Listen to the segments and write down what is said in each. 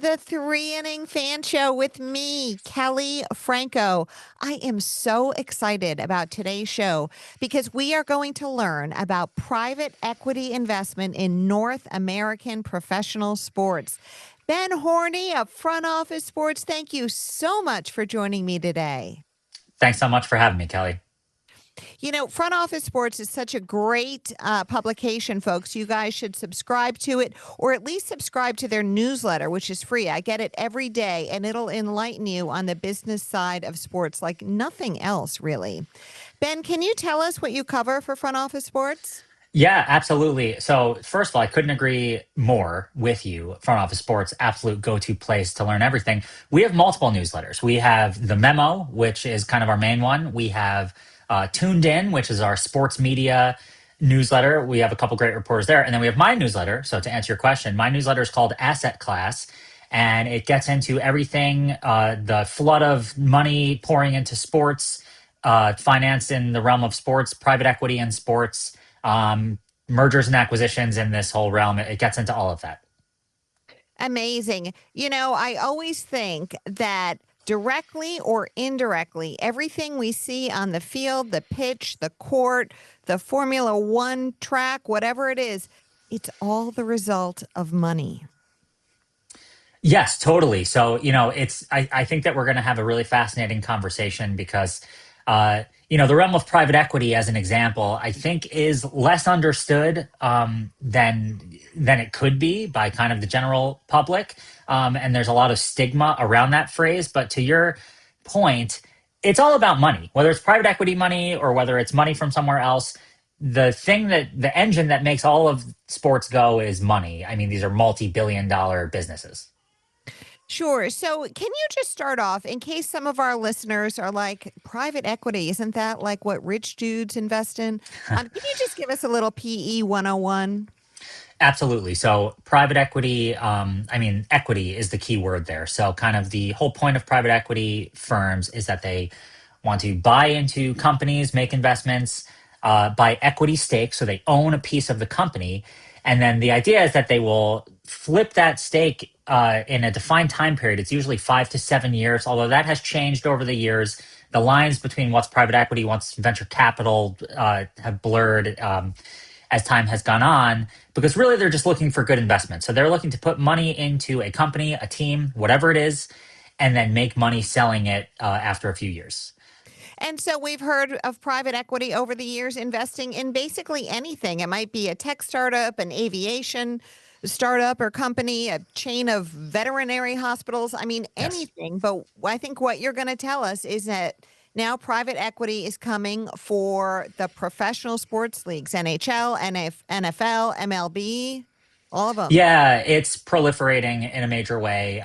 the Three Inning Fan Show with me, Kelley Franco. I am so excited about today's show because we are going to learn about private equity investment in North American professional sports. Ben Horney of Front Office Sports, thank you so much for joining me today. Thanks so much for having me, Kelley. You know, Front Office Sports is such a great publication, folks. You guys should subscribe to it or at least subscribe to their newsletter, which is free. I get it every day, and it'll enlighten you on the business side of sports like nothing else, really. Ben, can you tell us what you cover for Front Office Sports? Yeah, absolutely. So, first of all, I couldn't agree more with you. Front Office Sports, absolute go-to place to learn everything. We have multiple newsletters. We have the Memo, which is kind of our main one. We have Tuned In, which is our sports media newsletter. We have a couple great reporters there. And then we have my newsletter. So, to answer your question, my newsletter is called Asset Class, and it gets into everything, the flood of money pouring into sports, finance in the realm of sports, private equity in sports, mergers and acquisitions in this whole realm. It gets into all of that. Amazing. You know, I always think that directly or indirectly, everything we see on the field, the pitch, the court, the Formula One track, whatever it is, it's all the result of money. Yes, totally. So, I think that we're going to have a really fascinating conversation because, the realm of private equity, as an example, I think is less understood than it could be by kind of the general public. And there's a lot of stigma around that phrase. But to your point, it's all about money, whether it's private equity money or whether it's money from somewhere else. The engine that makes all of sports go is money. I mean, these are multi-billion-dollar businesses. Sure. So, can you just start off in case some of our listeners are like, private equity, isn't that like what rich dudes invest in? Can you just give us a little PE 101? Absolutely. So private equity, equity is the key word there. So kind of the whole point of private equity firms is that they want to buy into companies, make investments, buy equity stakes. So they own a piece of the company. And then the idea is that they will flip that stake in a defined time period. It's usually 5 to 7 years, although that has changed over the years. The lines between what's private equity, what's venture capital have blurred as time has gone on, because really they're just looking for good investment. So they're looking to put money into a company, a team, whatever it is, and then make money selling it after a few years. And so we've heard of private equity over the years investing in basically anything. It might be a tech startup, an aviation startup or company, a chain of veterinary hospitals. I mean, Yes. anything. But I think what you're going to tell us is that now private equity is coming for the professional sports leagues, NHL, NFL, MLB, all of them. Yeah, it's proliferating in a major way.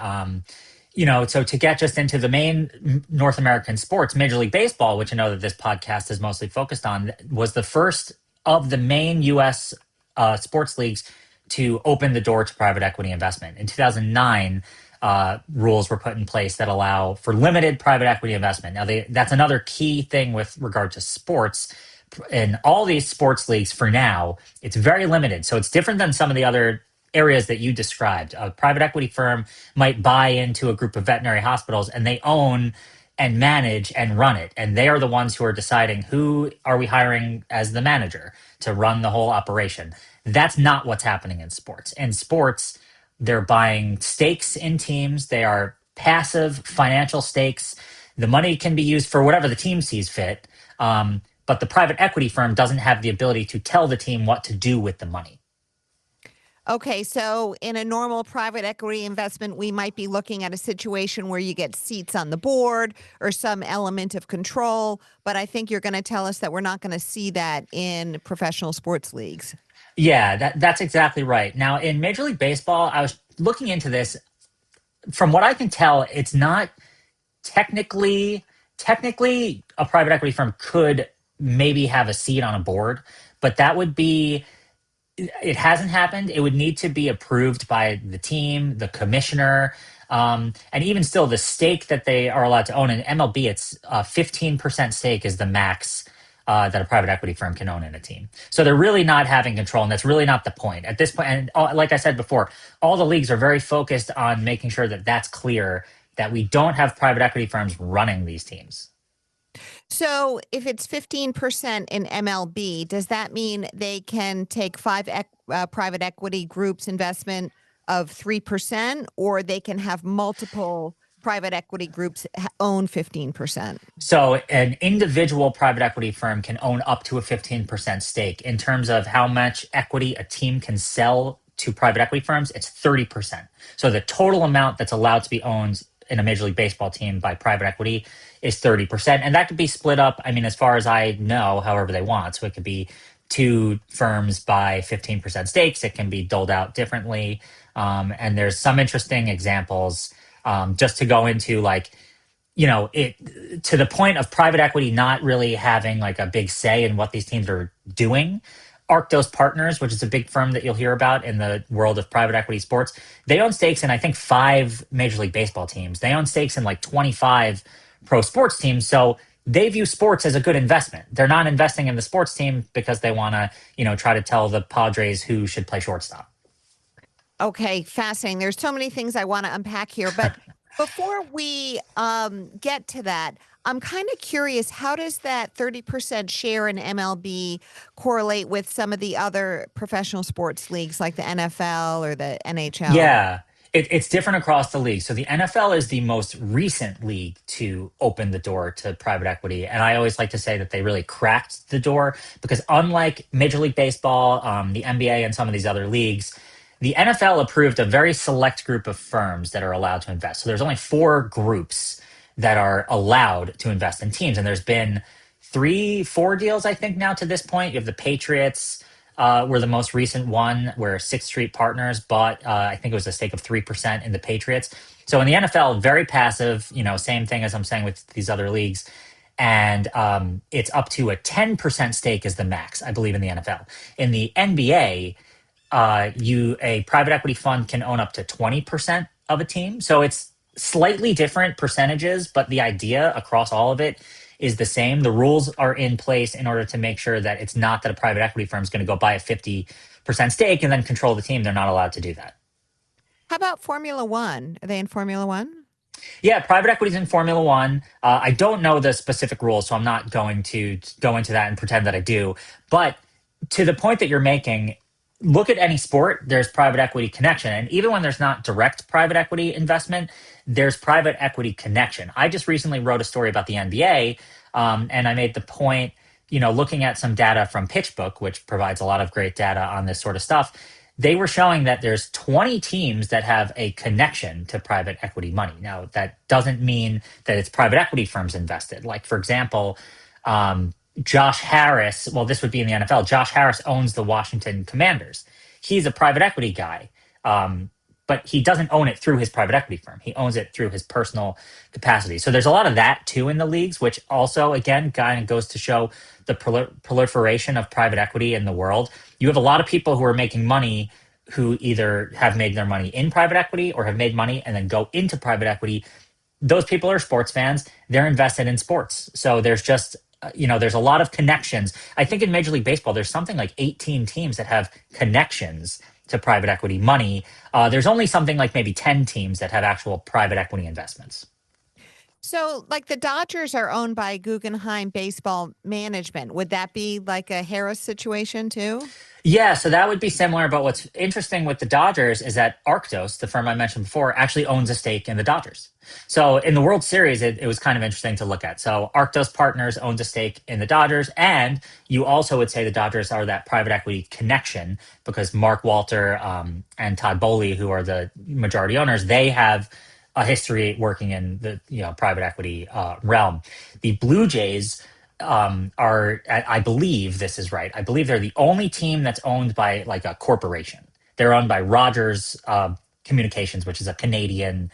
So to get just into the main North American sports, Major League Baseball, which I know that this podcast is mostly focused on, was the first of the main U.S. Sports leagues to open the door to private equity investment. In 2009, rules were put in place that allow for limited private equity investment. Now, that's another key thing with regard to sports. In all these sports leagues for now, it's very limited. So it's different than some of the other areas that you described. A private equity firm might buy into a group of veterinary hospitals and they own and manage and run it. And they are the ones who are deciding who are we hiring as the manager to run the whole operation. That's not what's happening in sports. In sports, they're buying stakes in teams. They are passive financial stakes. The money can be used for whatever the team sees fit. But the private equity firm doesn't have the ability to tell the team what to do with the money. Okay, so in a normal private equity investment, we might be looking at a situation where you get seats on the board or some element of control. But I think you're going to tell us that we're not going to see that in professional sports leagues. Yeah, that's exactly right. Now, in Major League Baseball, I was looking into this. From what I can tell, it's not technically a private equity firm could maybe have a seat on a board, but that would be it hasn't happened. It would need to be approved by the team, the commissioner, and even still, the stake that they are allowed to own in MLB, it's 15% stake is the max that a private equity firm can own in a team. So they're really not having control, and that's really not the point at this point. And like I said before, all the leagues are very focused on making sure that that's clear, that we don't have private equity firms running these teams. So if it's 15% in MLB, does that mean they can take private equity groups investment of 3%, or they can have multiple private equity groups own 15%? So an individual private equity firm can own up to a 15% stake. In terms of how much equity a team can sell to private equity firms, it's 30%. So the total amount that's allowed to be owned in a Major League Baseball team by private equity is 30%. And that could be split up, I mean, as far as I know, however they want. So it could be two firms by 15% stakes. It can be doled out differently. And there's some interesting examples just to go into, like, it to the point of private equity not really having like a big say in what these teams are doing. Arctos Partners, which is a big firm that you'll hear about in the world of private equity sports, they own stakes in, I think, 5 Major League Baseball teams. They own stakes in like 25 pro sports teams. So they view sports as a good investment. They're not investing in the sports team because they want to, try to tell the Padres who should play shortstop. Okay, fascinating. There's so many things I want to unpack here, but before we get to that, I'm kind of curious, how does that 30% share in MLB correlate with some of the other professional sports leagues like the NFL or the NHL? Yeah, it's different across the league. So the NFL is the most recent league to open the door to private equity. And I always like to say that they really cracked the door because, unlike Major League Baseball, the NBA, and some of these other leagues, the NFL approved a very select group of firms that are allowed to invest. So there's only 4 groups that are allowed to invest in teams. And there's been 4 deals, I think, now to this point. You have the Patriots were the most recent one, where Sixth Street Partners bought, I think it was a stake of 3% in the Patriots. So in the NFL, very passive, same thing as I'm saying with these other leagues. And it's up to a 10% stake is the max, I believe, in the NFL. In the NBA, a private equity fund can own up to 20% of a team. So it's slightly different percentages, but the idea across all of it is the same. The rules are in place in order to make sure that it's not that a private equity firm is going to go buy a 50% stake and then control the team. They're not allowed to do that. How about Formula One? Are they in Formula One? Yeah, private equity is in Formula One. I don't know the specific rules, so I'm not going to go into that and pretend that I do. But to the point that you're making, look at any sport, there's private equity connection. And even when there's not direct private equity investment, there's private equity connection. I just recently wrote a story about the NBA, and I made the point, looking at some data from PitchBook, which provides a lot of great data on this sort of stuff. They were showing that there's 20 teams that have a connection to private equity money. Now, that doesn't mean that it's private equity firms invested. Like, for example, Josh Harris, well, this would be in the NFL. Josh Harris owns the Washington Commanders. He's a private equity guy, but he doesn't own it through his private equity firm. He owns it through his personal capacity. So there's a lot of that too in the leagues, which also, again, kind of goes to show the proliferation of private equity in the world. You have a lot of people who are making money who either have made their money in private equity or have made money and then go into private equity. Those people are sports fans. They're invested in sports. So there's just there's a lot of connections. I think in Major League Baseball, there's something like 18 teams that have connections to private equity money. There's only something like maybe 10 teams that have actual private equity investments. So, like the Dodgers are owned by Guggenheim Baseball Management. Would that be like a Harris situation too? Yeah, so that would be similar. But what's interesting with the Dodgers is that Arctos, the firm I mentioned before, actually owns a stake in the Dodgers. So in the World Series, it was kind of interesting to look at. So Arctos Partners owns a stake in the Dodgers. And you also would say the Dodgers are that private equity connection because Mark Walter and Todd Bowley, who are the majority owners, they have a history working in the private equity realm. The Blue Jays are, I believe this is right. I believe they're the only team that's owned by like a corporation. They're owned by Rogers Communications, which is a Canadian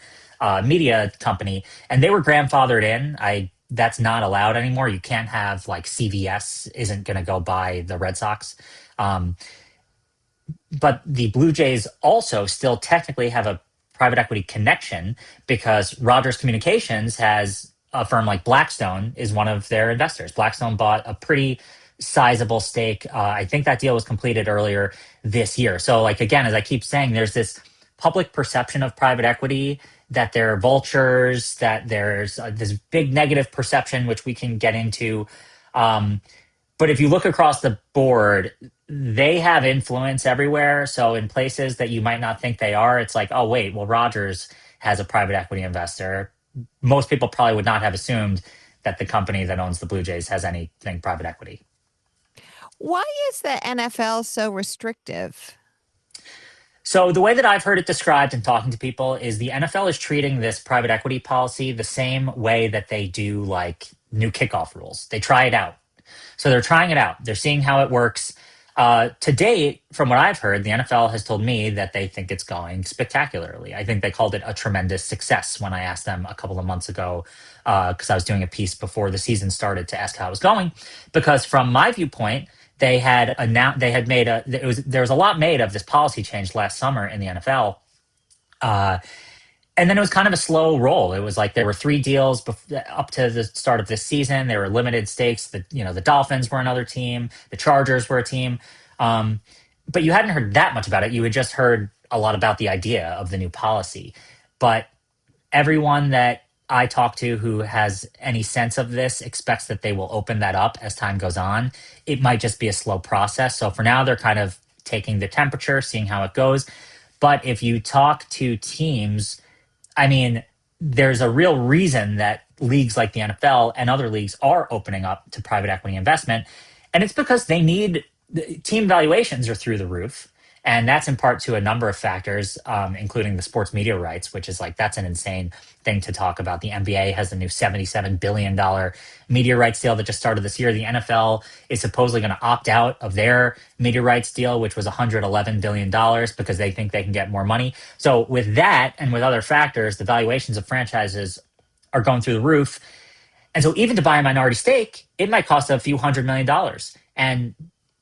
media company, and they were grandfathered in. That's not allowed anymore. You can't have like CVS isn't going to go buy the Red Sox. But the Blue Jays also still technically have a private equity connection because Rogers Communications has a firm like Blackstone is one of their investors. Blackstone bought a pretty sizable stake. I think that deal was completed earlier this year. So, like, again, as I keep saying, there's this public perception of private equity that they're vultures, that there's this big negative perception, which we can get into. Um, but if you look across the board, they have influence everywhere. So in places that you might not think they are, it's like, oh, wait, well, Rogers has a private equity investor. Most people probably would not have assumed that the company that owns the Blue Jays has anything private equity. Why is the NFL so restrictive? So the way that I've heard it described in talking to people is the NFL is treating this private equity policy the same way that they do like new kickoff rules. They try it out. So they're trying it out. They're seeing how it works. To date, from what I've heard, the NFL has told me that they think it's going spectacularly. I think they called it a tremendous success when I asked them a couple of months ago, because I was doing a piece before the season started to ask how it was going. Because from my viewpoint, they had announced they had made there was a lot made of this policy change last summer in the NFL. Uh, and then it was kind of a slow roll. It was like there were three deals up to the start of this season. There were limited stakes. The Dolphins were another team. The Chargers were a team. But you hadn't heard that much about it. You had just heard a lot about the idea of the new policy. But everyone that I talk to who has any sense of this expects that they will open that up as time goes on. It might just be a slow process. So for now, they're kind of taking the temperature, seeing how it goes. But if you talk to teams, I mean, there's a real reason that leagues like the NFL and other leagues are opening up to private equity investment. And it's because they need team valuations are through the roof. And that's in part to a number of factors, including the sports media rights, which is like, that's an insane thing to talk about. The NBA has a new $77 billion media rights deal that just started this year. The NFL is supposedly going to opt out of their media rights deal, which was $111 billion because they think they can get more money. So with that and with other factors, the valuations of franchises are going through the roof. And so even to buy a minority stake, it might cost a few $100 million. And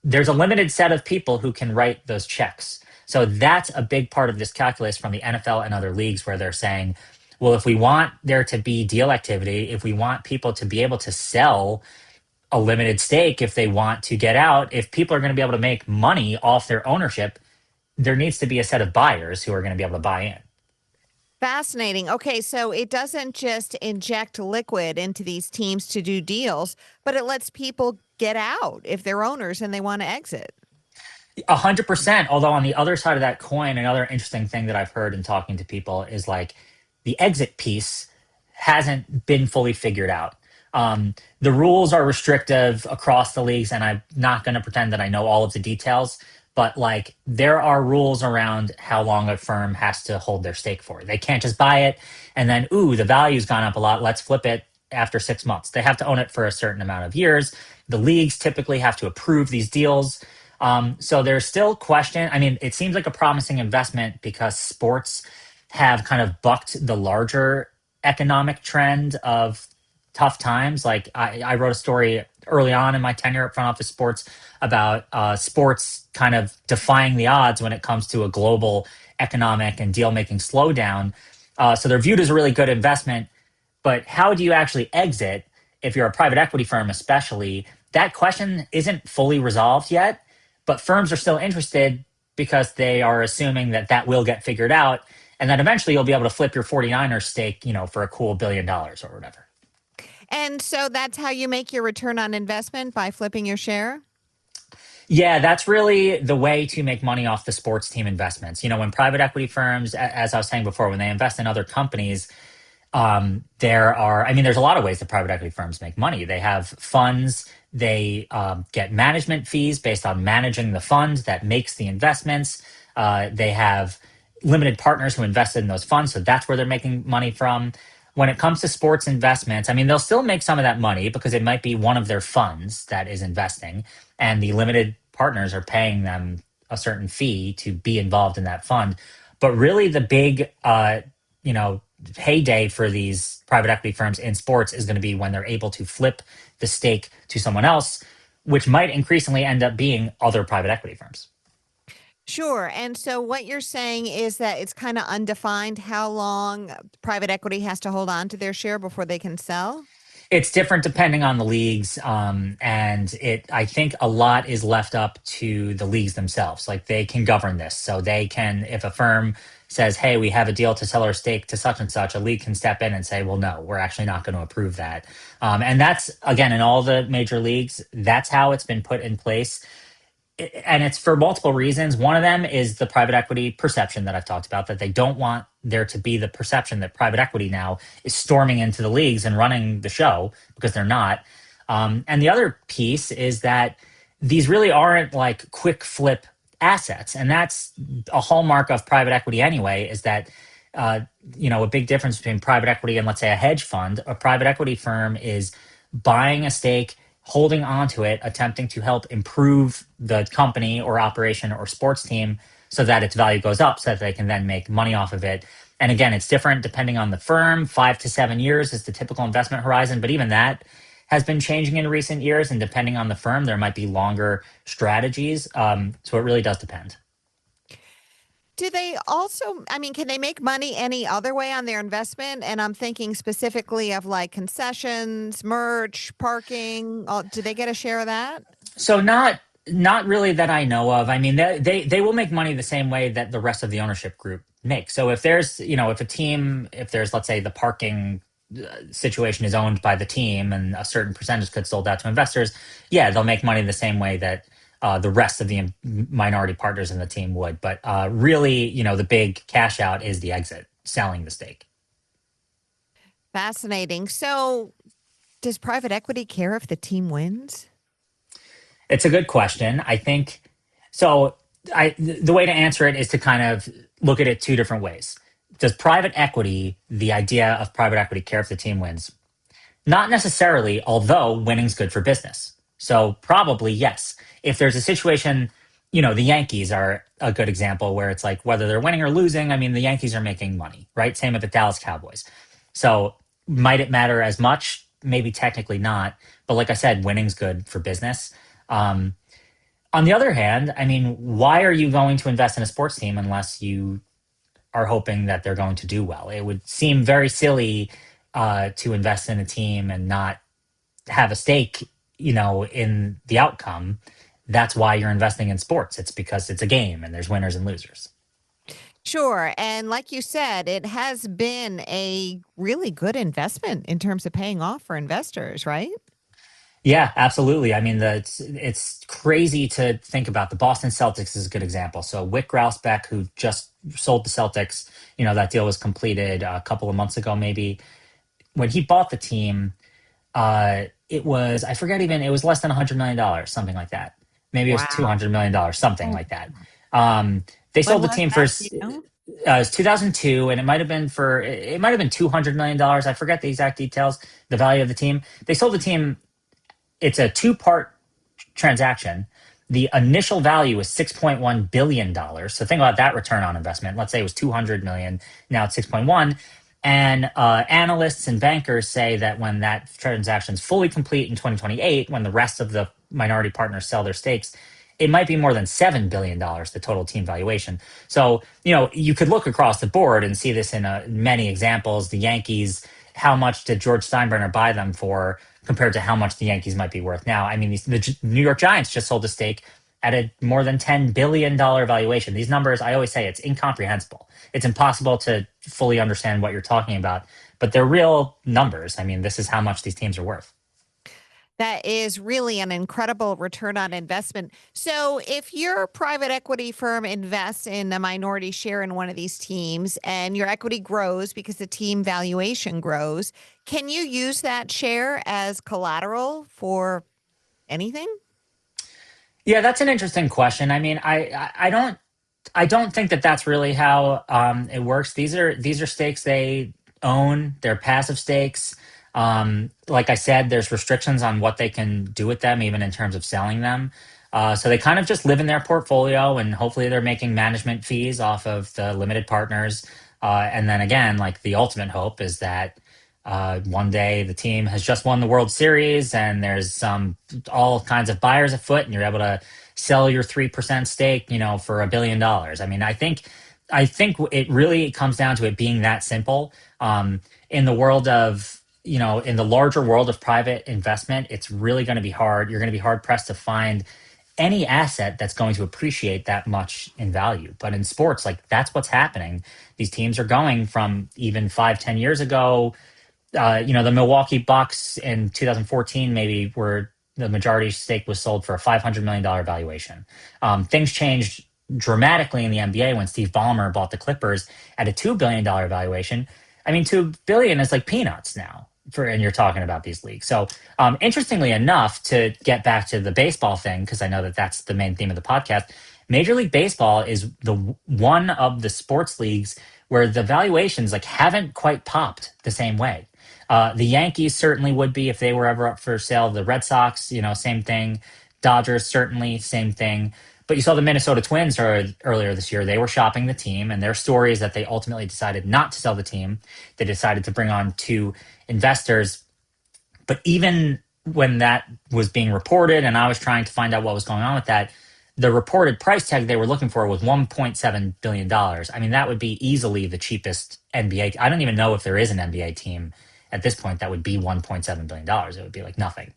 there's a limited set of people who can write those checks. So that's a big part of this calculus from the NFL and other leagues where they're saying, well, if we want there to be deal activity, if we want people to be able to sell a limited stake, if they want to get out, if people are going to be able to make money off their ownership, there needs to be a set of buyers who are going to be able to buy in. Fascinating. Okay, so it doesn't just inject liquid into these teams to do deals, but it lets people get out if they're owners and they want to exit. 100%. Although on the other side of that coin, another interesting thing that I've heard in talking to people is like the exit piece hasn't been fully figured out. The rules are restrictive across the leagues, and I'm not going to pretend that I know all of the details. But like there are rules around how long a firm has to hold their stake for. They can't just buy it and then, ooh, the value's gone up a lot. Let's flip it after 6 months. They have to own it for a certain amount of years. The leagues typically have to approve these deals. So there's still question. I mean, it seems like a promising investment because sports have kind of bucked the larger economic trend of tough times. Like I wrote a story early on in my tenure at Front Office Sports about sports kind of defying the odds when it comes to a global economic and deal making slowdown. So they're viewed as a really good investment. But how do you actually exit if you're a private equity firm, especially? That question isn't fully resolved yet, but firms are still interested because they are assuming that that will get figured out. And then eventually you'll be able to flip your 49ers stake, for a cool $1 billion or whatever. And so that's how you make your return on investment by flipping your share? Yeah, that's really the way to make money off the sports team investments. When private equity firms, as I was saying before, when they invest in other companies, there's a lot of ways that private equity firms make money. They have funds, they get management fees based on managing the fund that makes the investments. They have limited partners who invested in those funds, so that's where they're making money from. When it comes to sports investments, they'll still make some of that money because it might be one of their funds that is investing, and the limited partners are paying them a certain fee to be involved in that fund. But really, the big, heyday for these private equity firms in sports is going to be when they're able to flip the stake to someone else, which might increasingly end up being other private equity firms. Sure. And so what you're saying is that it's kind of undefined how long private equity has to hold on to their share before they can sell? It's different depending on the leagues, and it. I think a lot is left up to the leagues themselves. Like they can govern this, so they can. If a firm says, "Hey, we have a deal to sell our stake to such and such," a league can step in and say, "Well, no, we're actually not going to approve that." And that's again in all the major leagues. That's how it's been put in place, and it's for multiple reasons. One of them is the private equity perception that I've talked about, that they don't want there to be the perception that private equity now is storming into the leagues and running the show, because they're not. And the other piece is that these really aren't like quick flip assets. And that's a hallmark of private equity anyway, is that, uh, a big difference between private equity and, let's say, a hedge fund. A private equity firm is buying a stake, holding on to it, attempting to help improve the company or operation or sports team so that its value goes up so that they can then make money off of it. And again, it's different depending on the firm. 5 to 7 years is the typical investment horizon, but even that has been changing in recent years. And depending on the firm, there might be longer strategies. So it really does depend. Do they also, I mean, can they make money any other way on their investment? And I'm thinking specifically of like concessions, merch, parking. Do they get a share of that? So not really that I know of. I mean, they will make money the same way that the rest of the ownership group makes. So if there's, if a team, if there's, let's say, the parking situation is owned by the team and a certain percentage gets sold out to investors, yeah, they'll make money the same way that the rest of the minority partners in the team would. But really, the big cash out is the exit, selling the stake. Fascinating. So does private equity care if the team wins? It's a good question. I think so. The way to answer it is to kind of look at it two different ways. Does private equity, the idea of private equity, care if the team wins? Not necessarily, although winning's good for business. So probably yes. If there's a situation, the Yankees are a good example where it's like whether they're winning or losing, I mean, the Yankees are making money, right? Same with the Dallas Cowboys. So might it matter as much? Maybe technically not. But like I said, winning's good for business. Um, on the other hand, I mean, why are you going to invest in a sports team unless you are hoping that they're going to do well? It would seem very silly to invest in a team and not have a stake, in the outcome. That's why you're investing in sports. It's because it's a game and there's winners and losers. Sure. And like you said, it has been a really good investment in terms of paying off for investors, right? Yeah, absolutely. I mean, it's crazy to think about. The Boston Celtics is a good example. So Wick Grousbeck, who just sold the Celtics, that deal was completed a couple of months ago, maybe. When he bought the team, it was, I forget, even it was less than $100 million, something like that. Maybe it was Wow. $200 million, something Oh, like that. They when sold the was team for that? Do you know? it was 2002, and it might have been $200 million. I forget the exact details. The value of the team. They sold the team. It's a two-part transaction. The initial value was $6.1 billion. So think about that return on investment. Let's say it was 200 million. Now it's 6.1. And analysts and bankers say that when that transaction is fully complete in 2028, when the rest of the minority partners sell their stakes, it might be more than $7 billion, the total team valuation. So, you could look across the board and see this in many examples. The Yankees, how much did George Steinbrenner buy them for compared to how much the Yankees might be worth now? I mean, the New York Giants just sold a stake at a more than $10 billion valuation. These numbers, I always say, it's incomprehensible. It's impossible to fully understand what you're talking about, but they're real numbers. I mean, this is how much these teams are worth. That is really an incredible return on investment. So, if your private equity firm invests in a minority share in one of these teams and your equity grows because the team valuation grows, can you use that share as collateral for anything? Yeah, that's an interesting question. I mean, I don't think that that's really how it works. These are stakes they own. They're passive stakes. Like I said, there's restrictions on what they can do with them, even in terms of selling them. So they kind of just live in their portfolio, and hopefully they're making management fees off of the limited partners. And then again, like the ultimate hope is that one day the team has just won the World Series, and there's all kinds of buyers afoot, and you're able to sell your 3% stake, for $1 billion. I mean, I think it really comes down to it being that simple. In the world of, in the larger world of private investment, it's really going to be hard. You're going to be hard pressed to find any asset that's going to appreciate that much in value. But in sports, like that's what's happening. These teams are going from even 5, 10 years ago. The Milwaukee Bucks in 2014 maybe were the majority stake was sold for a $500 million valuation. Things changed dramatically in the NBA when Steve Ballmer bought the Clippers at a $2 billion valuation. I mean, 2 billion is like peanuts now and you're talking about these leagues. So, interestingly enough, to get back to the baseball thing, because I know that that's the main theme of the podcast, Major League Baseball is the one of the sports leagues where the valuations like haven't quite popped the same way. The Yankees certainly would be if they were ever up for sale. The Red Sox, same thing. Dodgers, certainly, same thing. But you saw the Minnesota Twins earlier this year. They were shopping the team, and their story is that they ultimately decided not to sell the team. They decided to bring on two investors. But even when that was being reported, and I was trying to find out what was going on with that, the reported price tag they were looking for was $1.7 billion. I mean, that would be easily the cheapest NBA. I don't even know if there is an NBA team at this point that would be $1.7 billion. It would be like nothing.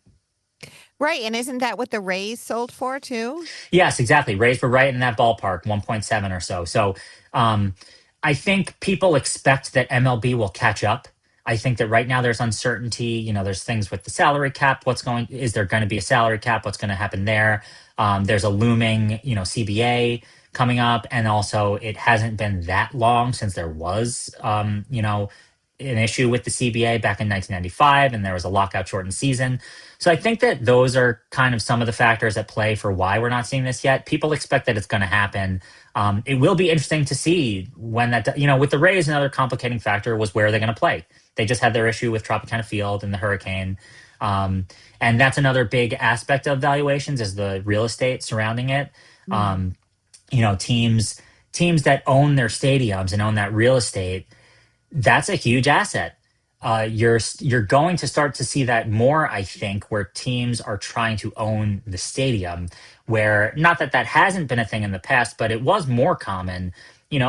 Right. And isn't that what the Rays sold for too? Yes, exactly. Rays were right in that ballpark, 1.7 or so. So um, I think people expect that MLB will catch up. I think that right now there's uncertainty. There's things with the salary cap. Is there going to be a salary cap? What's going to happen there? There's a looming, CBA coming up. And also, it hasn't been that long since there was, an issue with the CBA back in 1995, and there was a lockout shortened season. So I think that those are kind of some of the factors at play for why we're not seeing this yet. People expect that it's going to happen. It will be interesting to see when that, with the Rays, another complicating factor was where they're going to play. They just had their issue with Tropicana Field and the hurricane. And that's another big aspect of valuations is the real estate surrounding it. Mm. Teams that own their stadiums and own that real estate, that's a huge asset. You're going to start to see that more, I think, where teams are trying to own the stadium. Where not that hasn't been a thing in the past, but it was more common,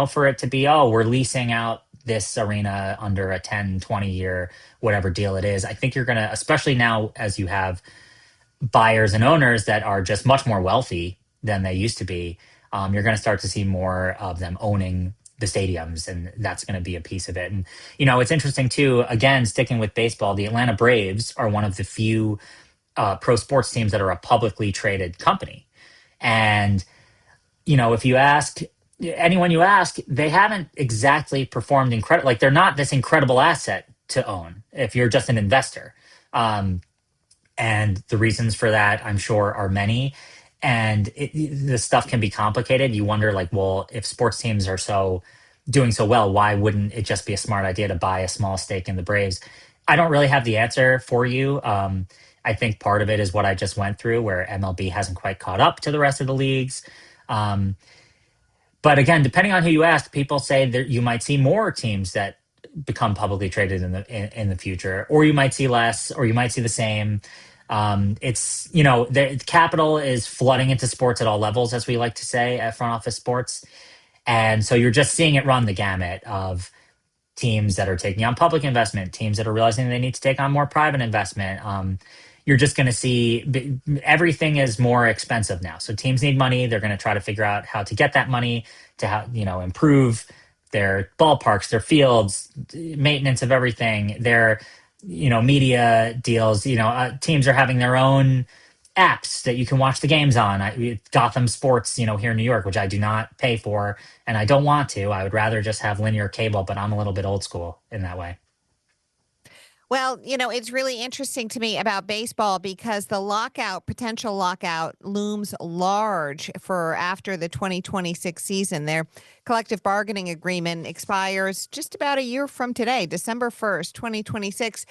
for it to be, oh, we're leasing out this arena under a 10, 20-year, whatever deal it is. I think you're going to, especially now as you have buyers and owners that are just much more wealthy than they used to be, you're going to start to see more of them owning the stadiums, and that's going to be a piece of it. And it's interesting too. Again, sticking with baseball, the Atlanta Braves are one of the few pro sports teams that are a publicly traded company, and if you ask anyone you ask, they haven't exactly performed incredible. Like they're not this incredible asset to own if you're just an investor. And the reasons for that, I'm sure, are many. And this stuff can be complicated. You wonder, like, well, if sports teams are doing so well, why wouldn't it just be a smart idea to buy a small stake in the Braves? I don't really have the answer for you. I think part of it is what I just went through, where MLB hasn't quite caught up to the rest of the leagues. But again, depending on who you ask, people say that you might see more teams that become publicly traded in the future, or you might see less, or you might see the same. It's the capital is flooding into sports at all levels, as we like to say at Front Office Sports, and so you're just seeing it run the gamut of teams that are taking on public investment, teams that are realizing they need to take on more private investment. You're just going to see everything is more expensive now. So teams need money. They're going to try to figure out how to get that money to improve their ballparks, their fields, maintenance of everything, their media deals. Teams are having their own apps that you can watch the games on. Gotham Sports, here in New York, which I do not pay for, and I don't want to. I would rather just have linear cable, but I'm a little bit old school in that way. Well, it's really interesting to me about baseball because the potential lockout looms large for after the 2026 season. Their collective bargaining agreement expires just about a year from today, December 1st, 2026.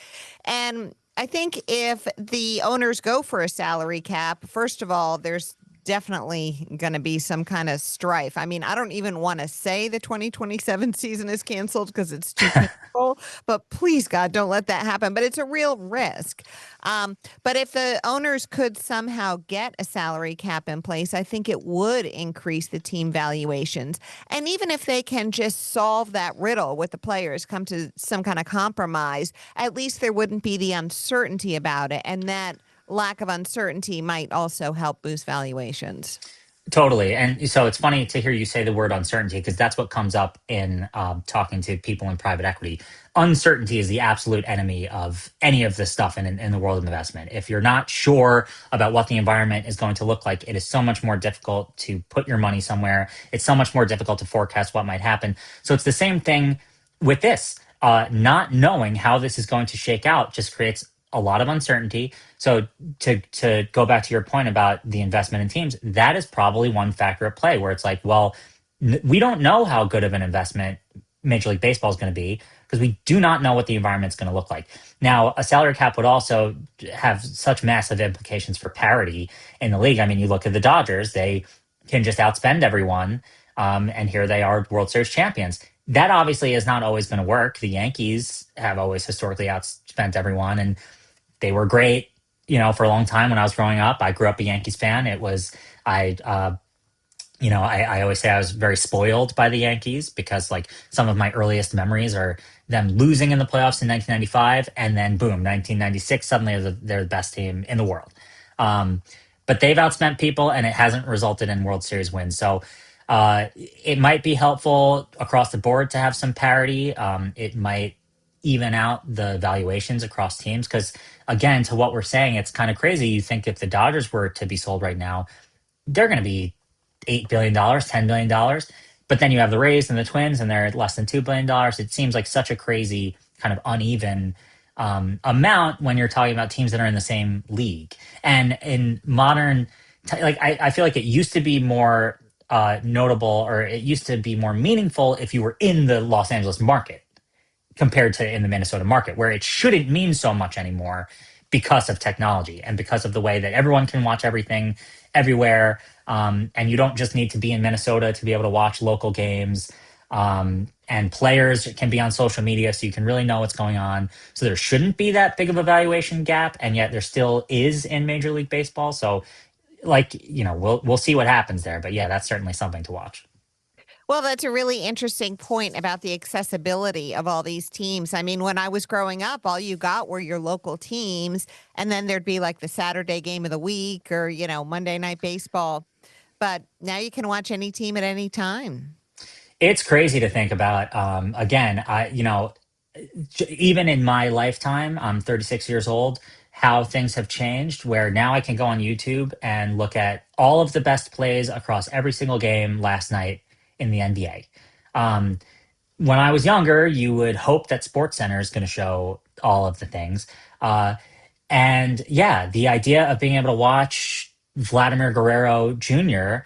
And I think if the owners go for a salary cap, first of all, there's definitely going to be some kind of strife. I mean, I don't even want to say the 2027 season is canceled because it's too painful, but please, God, don't let that happen. But it's a real risk. But if the owners could somehow get a salary cap in place, I think it would increase the team valuations. And even if they can just solve that riddle with the players, come to some kind of compromise, at least there wouldn't be the uncertainty about it. And that lack of uncertainty might also help boost valuations. Totally. And so it's funny to hear you say the word uncertainty because that's what comes up in talking to people in private equity. Uncertainty is the absolute enemy of any of this stuff in the world of investment. If you're not sure about what the environment is going to look like, it is so much more difficult to put your money somewhere. It's so much more difficult to forecast what might happen. So it's the same thing with this. Not knowing how this is going to shake out just creates a lot of uncertainty. So to go back to your point about the investment in teams, that is probably one factor at play where it's like, well, we don't know how good of an investment Major League Baseball is going to be because we do not know what the environment's going to look like. Now, a salary cap would also have such massive implications for parity in the league. I mean, you look at the Dodgers; they can just outspend everyone, and here they are, World Series champions. That obviously is not always going to work. The Yankees have always historically outspent everyone, and they were great, for a long time when I was growing up. I grew up a Yankees fan. It was I I always say I was very spoiled by the Yankees because like some of my earliest memories are them losing in the playoffs in 1995, and then boom, 1996 suddenly they're the best team in the world. Um, but they've outspent people, and it hasn't resulted in World Series wins. So it might be helpful across the board to have some parity. It might even out the valuations across teams because, again, to what we're saying, it's kind of crazy. You think if the Dodgers were to be sold right now, they're going to be $8 billion, $10 billion. But then you have the Rays and the Twins, and they're at less than $2 billion. It seems like such a crazy kind of uneven amount when you're talking about teams that are in the same league. And in modern, I feel like it used to be more notable, or it used to be more meaningful if you were in the Los Angeles market compared to in the Minnesota market, where it shouldn't mean so much anymore because of technology and because of the way that everyone can watch everything everywhere. And you don't just need to be in Minnesota to be able to watch local games. And players can be on social media, so you can really know what's going on. So there shouldn't be that big of a valuation gap, and yet there still is in Major League Baseball. So, we'll see what happens there. But yeah, that's certainly something to watch. Well, that's a really interesting point about the accessibility of all these teams. I mean, when I was growing up, all you got were your local teams, and then there'd be like the Saturday game of the week or, Monday night baseball. But now you can watch any team at any time. It's crazy to think about. Again, even in my lifetime, I'm 36 years old, how things have changed where now I can go on YouTube and look at all of the best plays across every single game last night in the NBA. Um, when I was younger, you would hope that SportsCenter is going to show all of the things. Uh, and yeah, the idea of being able to watch Vladimir Guerrero Jr.,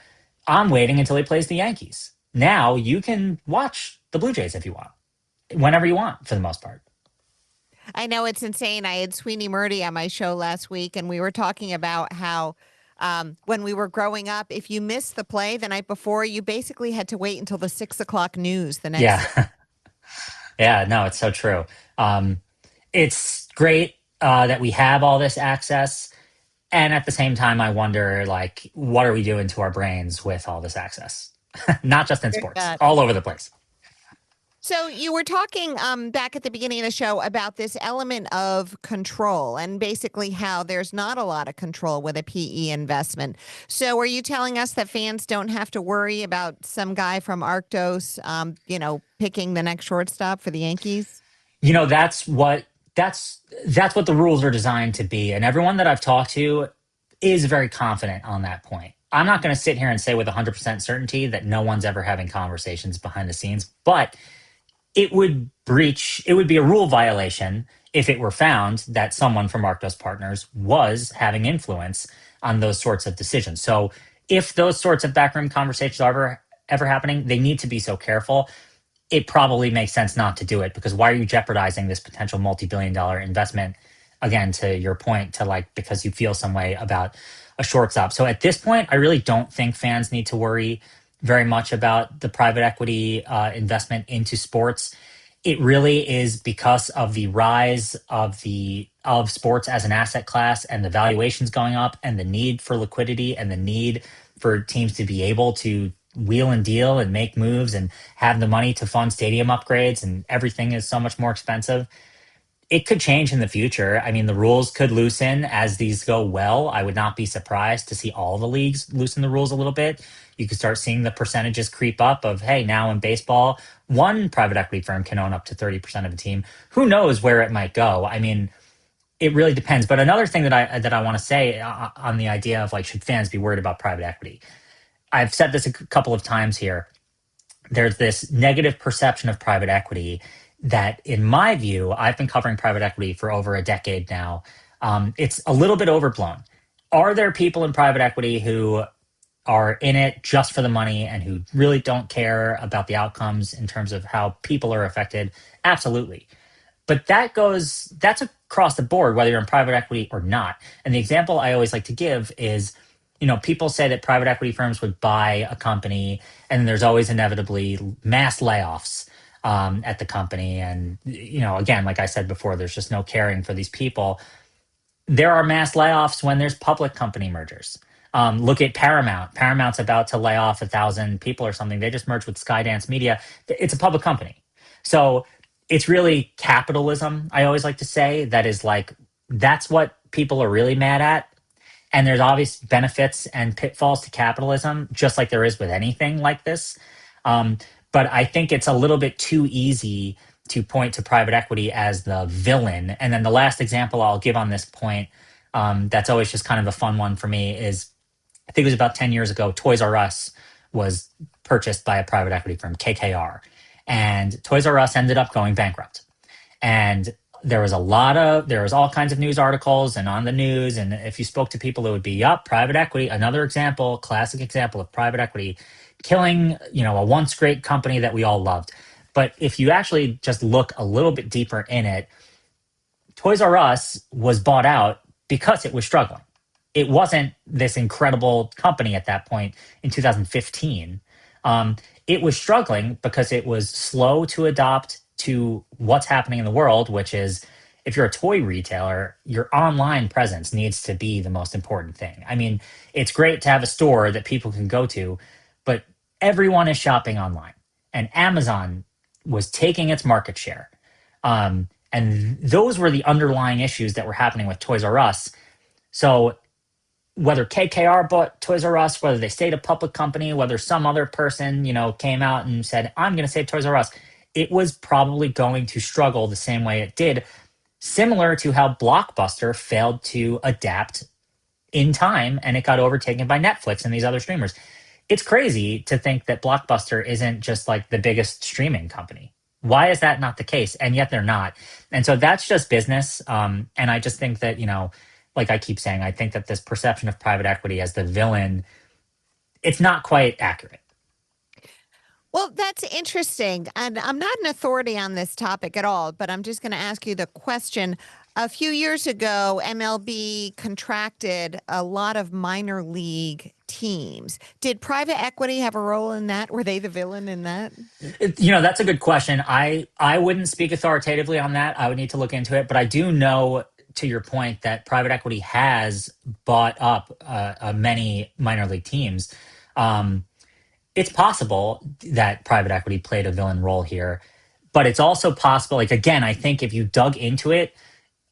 I'm waiting until he plays the Yankees. Now you can watch the Blue Jays if you want, whenever you want, for the most part. I know it's insane. I had Sweeney Murdy on my show last week, and we were talking about how when we were growing up, if you missed the play the night before, you basically had to wait until the 6 o'clock news the next day. Yeah. Yeah, no, it's so true. It's great that we have all this access. And at the same time, I wonder, like, what are we doing to our brains with all this access? Not just in sports, all over the place. So you were talking back at the beginning of the show about this element of control and basically how there's not a lot of control with a PE investment. So are you telling us that fans don't have to worry about some guy from Arctos, picking the next shortstop for the Yankees? That's what the rules are designed to be, and everyone that I've talked to is very confident on that point. I'm not going to sit here and say with 100% certainty that no one's ever having conversations behind the scenes, but it would be a rule violation if it were found that someone from Arctos Partners was having influence on those sorts of decisions. So if those sorts of backroom conversations are ever happening, they need to be so careful. It probably makes sense not to do it because why are you jeopardizing this potential multi-billion-dollar investment? Again, to your point, to like because you feel some way about a shortstop. So at this point, I really don't think fans need to worry very much about the private equity investment into sports. It really is because of the rise of sports as an asset class and the valuations going up and the need for liquidity and the need for teams to be able to wheel and deal and make moves and have the money to fund stadium upgrades, and everything is so much more expensive. It could change in the future. I mean, the rules could loosen as these go well. I would not be surprised to see all the leagues loosen the rules a little bit. You could start seeing the percentages creep up of, hey, now in baseball, one private equity firm can own up to 30% of a team. Who knows where it might go? I mean, it really depends. But another thing that I want to say on the idea of, like, should fans be worried about private equity? I've said this a couple of times here. There's this negative perception of private equity that, in my view, I've been covering private equity for over a decade now. It's a little bit overblown. Are there people in private equity who are in it just for the money and who really don't care about the outcomes in terms of how people are affected? Absolutely. But that's across the board, whether you're in private equity or not. And the example I always like to give is, people say that private equity firms would buy a company, and there's always inevitably mass layoffs at the company. And, again, like I said before, there's just no caring for these people. There are mass layoffs when there's public company mergers. Look at Paramount. Paramount's about to lay off 1,000 people or something. They just merged with Skydance Media. It's a public company. So it's really capitalism, I always like to say, that is like, that's what people are really mad at. And there's obvious benefits and pitfalls to capitalism, just like there is with anything like this. Um, but I think it's a little bit too easy to point to private equity as the villain. And then the last example I'll give on this point, that's always just kind of a fun one for me, is I think it was about 10 years ago, Toys R Us was purchased by a private equity firm, KKR. And Toys R Us ended up going bankrupt. And there was all kinds of news articles and on the news. And if you spoke to people, it would be, yup, private equity, another example, classic example of private equity killing, a once great company that we all loved. But if you actually just look a little bit deeper in it, Toys R Us was bought out because it was struggling. It wasn't this incredible company at that point in 2015. It was struggling because it was slow to adopt to what's happening in the world, which is, if you're a toy retailer, your online presence needs to be the most important thing. I mean, it's great to have a store that people can go to, but everyone is shopping online, and Amazon was taking its market share. And those were the underlying issues that were happening with Toys R Us. So whether KKR bought Toys R Us, whether they stayed a public company, whether some other person, came out and said, I'm going to save Toys R Us, it was probably going to struggle the same way it did, similar to how Blockbuster failed to adapt in time and it got overtaken by Netflix and these other streamers. It's crazy to think that Blockbuster isn't just like the biggest streaming company. Why is that not the case? And yet they're not. And so that's just business. And I just think that, like I keep saying, I think that this perception of private equity as the villain, it's not quite accurate. Well, that's interesting. And I'm not an authority on this topic at all, but I'm just going to ask you the question. A few years ago, MLB contracted a lot of minor league teams. Did private equity have a role in that? Were they the villain in that? That's a good question. I wouldn't speak authoritatively on that. I would need to look into it. But I do know, to your point, that private equity has bought up many minor league teams. It's possible that private equity played a villain role here, but it's also possible, like, again, I think if you dug into it,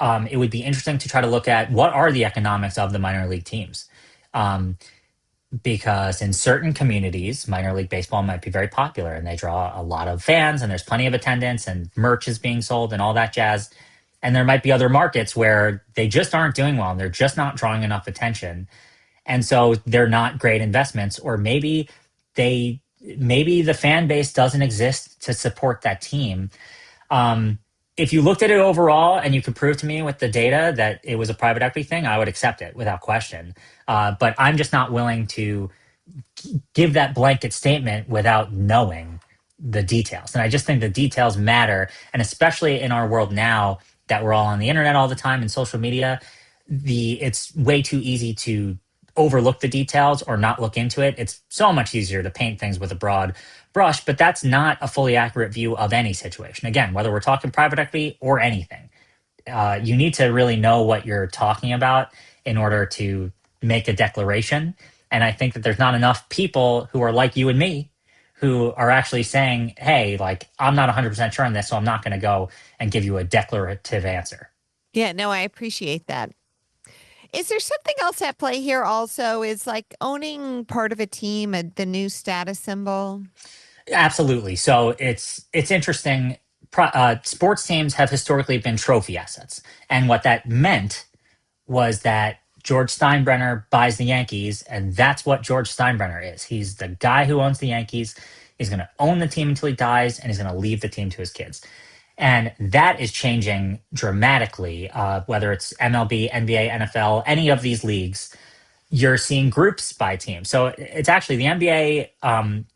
it would be interesting to try to look at what are the economics of the minor league teams. Because in certain communities, minor league baseball might be very popular and they draw a lot of fans and there's plenty of attendance and merch is being sold and all that jazz. And there might be other markets where they just aren't doing well and they're just not drawing enough attention. And so they're not great investments, or maybe the fan base doesn't exist to support that team. If you looked at it overall and you could prove to me with the data that it was a private equity thing, I would accept it without question. But I'm just not willing to give that blanket statement without knowing the details. And I just think the details matter. And especially in our world now that we're all on the internet all the time and social media, it's way too easy to overlook the details or not look into it. It's so much easier to paint things with a broad brush, but that's not a fully accurate view of any situation. Again, whether we're talking private equity or anything, you need to really know what you're talking about in order to make a declaration. And I think that there's not enough people who are like you and me who are actually saying, hey, like, I'm not 100% sure on this, so I'm not going to go and give you a declarative answer. Yeah, no, I appreciate that. Is there something else at play here also? Is like owning part of a team the new status symbol? Absolutely. So it's interesting. Sports teams have historically been trophy assets, and what that meant was that George Steinbrenner buys the Yankees, and that's what George Steinbrenner is. He's the guy who owns the Yankees. He's going to own the team until he dies, and he's going to leave the team to his kids. And that is changing dramatically, whether it's MLB, NBA, NFL, any of these leagues. You're seeing groups by team. So it's actually the NBA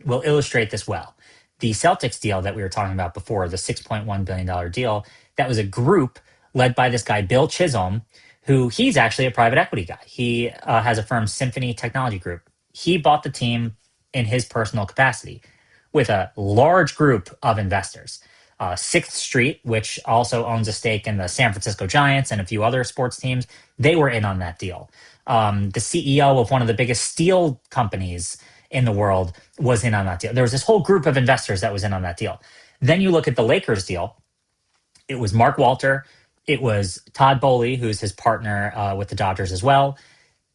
will illustrate this well. The Celtics deal that we were talking about before, the $6.1 billion deal, that was a group led by this guy, Bill Chisholm, who he's actually a private equity guy. He has a firm, Symphony Technology Group. He bought the team in his personal capacity with a large group of investors. Sixth Street, which also owns a stake in the San Francisco Giants and a few other sports teams, they were in on that deal. The CEO of one of the biggest steel companies in the world was in on that deal. There was this whole group of investors that was in on that deal. Then you look at the Lakers deal. It was Mark Walter. It was Todd Boehly, who's his partner with the Dodgers as well.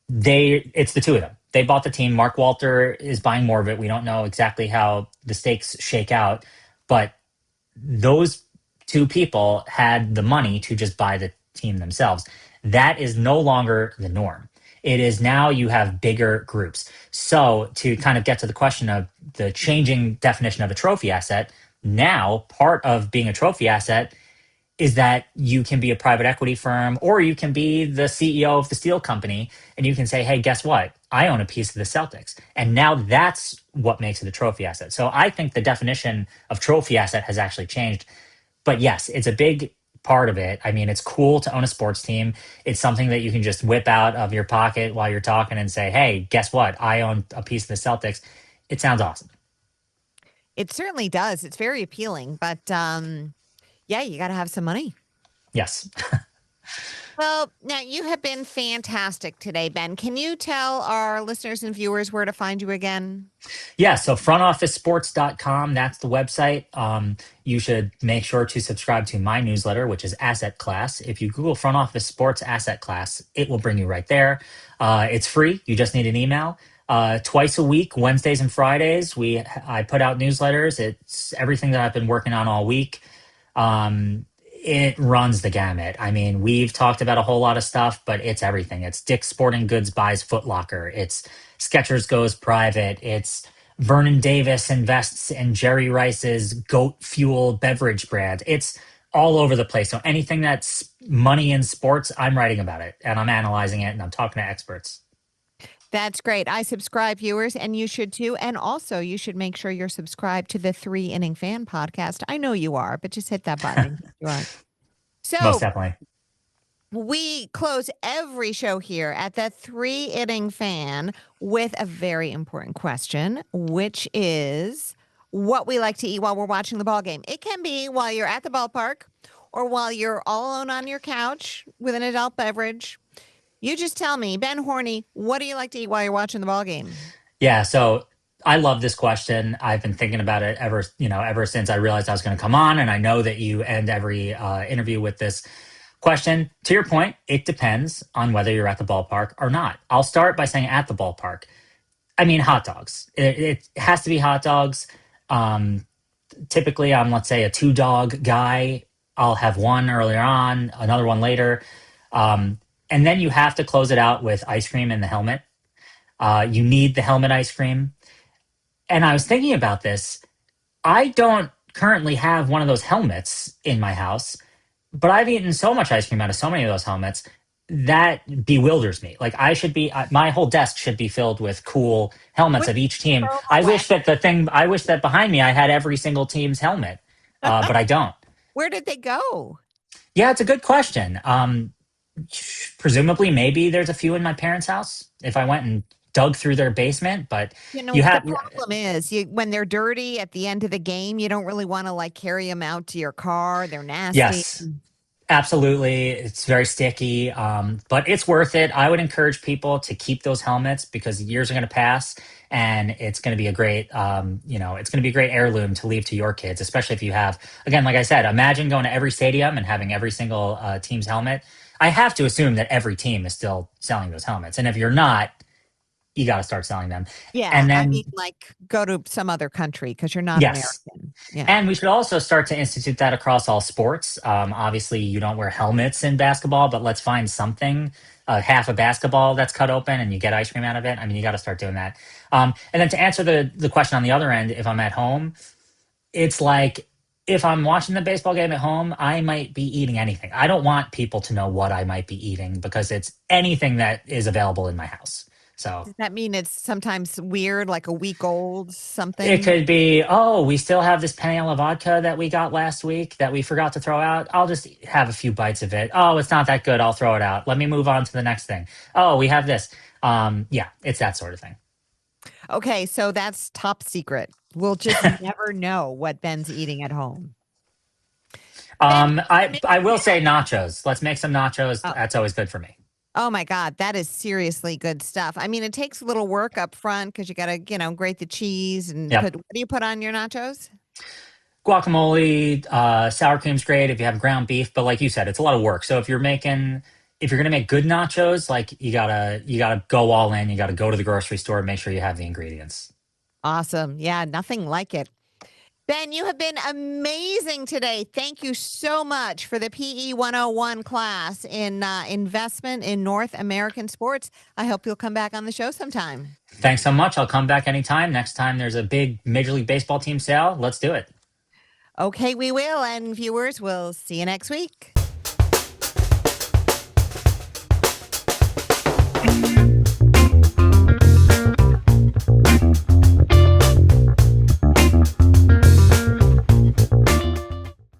It's the two of them. They bought the team. Mark Walter is buying more of it. We don't know exactly how the stakes shake out, but those two people had the money to just buy the team themselves. That is no longer the norm. It is now you have bigger groups. So to kind of get to the question of the changing definition of a trophy asset, now part of being a trophy asset is that you can be a private equity firm or you can be the CEO of the steel company and you can say, hey, guess what? I own a piece of the Celtics. And now that's what makes it a trophy asset. So I think the definition of trophy asset has actually changed. But yes, it's a big part of it. I mean, it's cool to own a sports team. It's something that you can just whip out of your pocket while you're talking and say, hey, guess what? I own a piece of the Celtics. It sounds awesome. It certainly does. It's very appealing, but yeah, you got to have some money. Yes. Well, now you have been fantastic today, Ben. Can you tell our listeners and viewers where to find you again? Yeah, so frontofficesports.com, that's the website. You should make sure to subscribe to my newsletter, which is Asset Class. If you Google Front Office Sports Asset Class, it will bring you right there. It's free. You just need an email. Twice a week, Wednesdays and Fridays, I put out newsletters. It's everything that I've been working on all week. It runs the gamut. I mean, we've talked about a whole lot of stuff, but it's everything. It's Dick's Sporting Goods buys Foot Locker. It's Skechers goes private. It's Vernon Davis invests in Jerry Rice's goat fuel beverage brand. It's all over the place. So anything that's money in sports, I'm writing about it and I'm analyzing it and I'm talking to experts. That's great. I subscribe, viewers, and you should too. And also, you should make sure you're subscribed to the 3 Inning Fan podcast. I know you are, but just hit that button in case you are. Most So, definitely. we close every show here at the 3 Inning Fan with a very important question, which is what we like to eat while we're watching the ball game. It can be while you're at the ballpark or while you're all alone on your couch with an adult beverage. You just tell me, Ben Horney, what do you like to eat while you're watching the ball game? Yeah, so I love this question. I've been thinking about it ever since I realized I was going to come on, and I know that you end every interview with this question. To your point, it depends on whether you're at the ballpark or not. I'll start by saying at the ballpark. I mean, hot dogs. It has to be hot dogs. Typically, I'm, let's say, a 2-dog guy. I'll have one earlier on, another one later. And then you have to close it out with ice cream in the helmet. You need the helmet ice cream. And I was thinking about this. I don't currently have one of those helmets in my house, but I've eaten so much ice cream out of so many of those helmets that bewilders me. Like my whole desk should be filled with cool helmets of each team. I wish that behind me I had every single team's helmet, but I don't. Where did they go? Yeah, it's a good question. Presumably, maybe there's a few in my parents' house if I went and dug through their basement. But You know, you the have, problem is when they're dirty at the end of the game, you don't really want to like carry them out to your car. They're nasty. yes, absolutely. It's very sticky, but it's worth it. I would encourage people to keep those helmets because years are going to pass, and it's going to be a great, it's going to be a great heirloom to leave to your kids, especially if you have, again, like I said, imagine going to every stadium and having every single team's helmet. I have to assume that every team is still selling those helmets, and if you're not, you got to start selling them. Yeah, And I mean, then, like go to some other country because you're not yes, American. Yeah. and we should also start to institute that across all sports. Obviously, you don't wear helmets in basketball, but let's find something, half a basketball that's cut open and you get ice cream out of it. I mean, you got to start doing that. And then to answer the question on the other end, if I'm at home, it's like if I'm watching the baseball game at home, I might be eating anything. I don't want people to know what I might be eating because it's anything that is available in my house. So Does that mean it's sometimes weird, like a week old it something? could be, oh, we still have this Peniella vodka that we got last week that we forgot to throw out. I'll just have a few bites of it. Oh, it's not that good. I'll throw it out. Let me move on to the next thing. Oh, we have this. Yeah, it's that sort of thing. Okay, so that's top secret. We'll just never know what Ben's eating at home. Ben, you have a I minute will say now. nachos. Let's make some nachos. Oh, That's always good for me. oh my God, that is seriously good stuff. I mean, it takes a little work up front because you got to, grate the cheese and Yep. put. What do you put on your nachos? Guacamole, sour cream's great if you have ground beef, but like you said, it's a lot of work. So if you're gonna make good nachos, like you gotta go all in. You gotta go to the grocery store and make sure you have the ingredients. Awesome. Yeah, nothing like it. Ben, you have been amazing today. Thank you so much for the PE 101 class in investment in North American sports. I hope you'll come back on the show sometime. Thanks so much. I'll come back anytime. Next time there's a big Major League Baseball team sale, let's do it. Okay, we will. And viewers, we'll see you next week.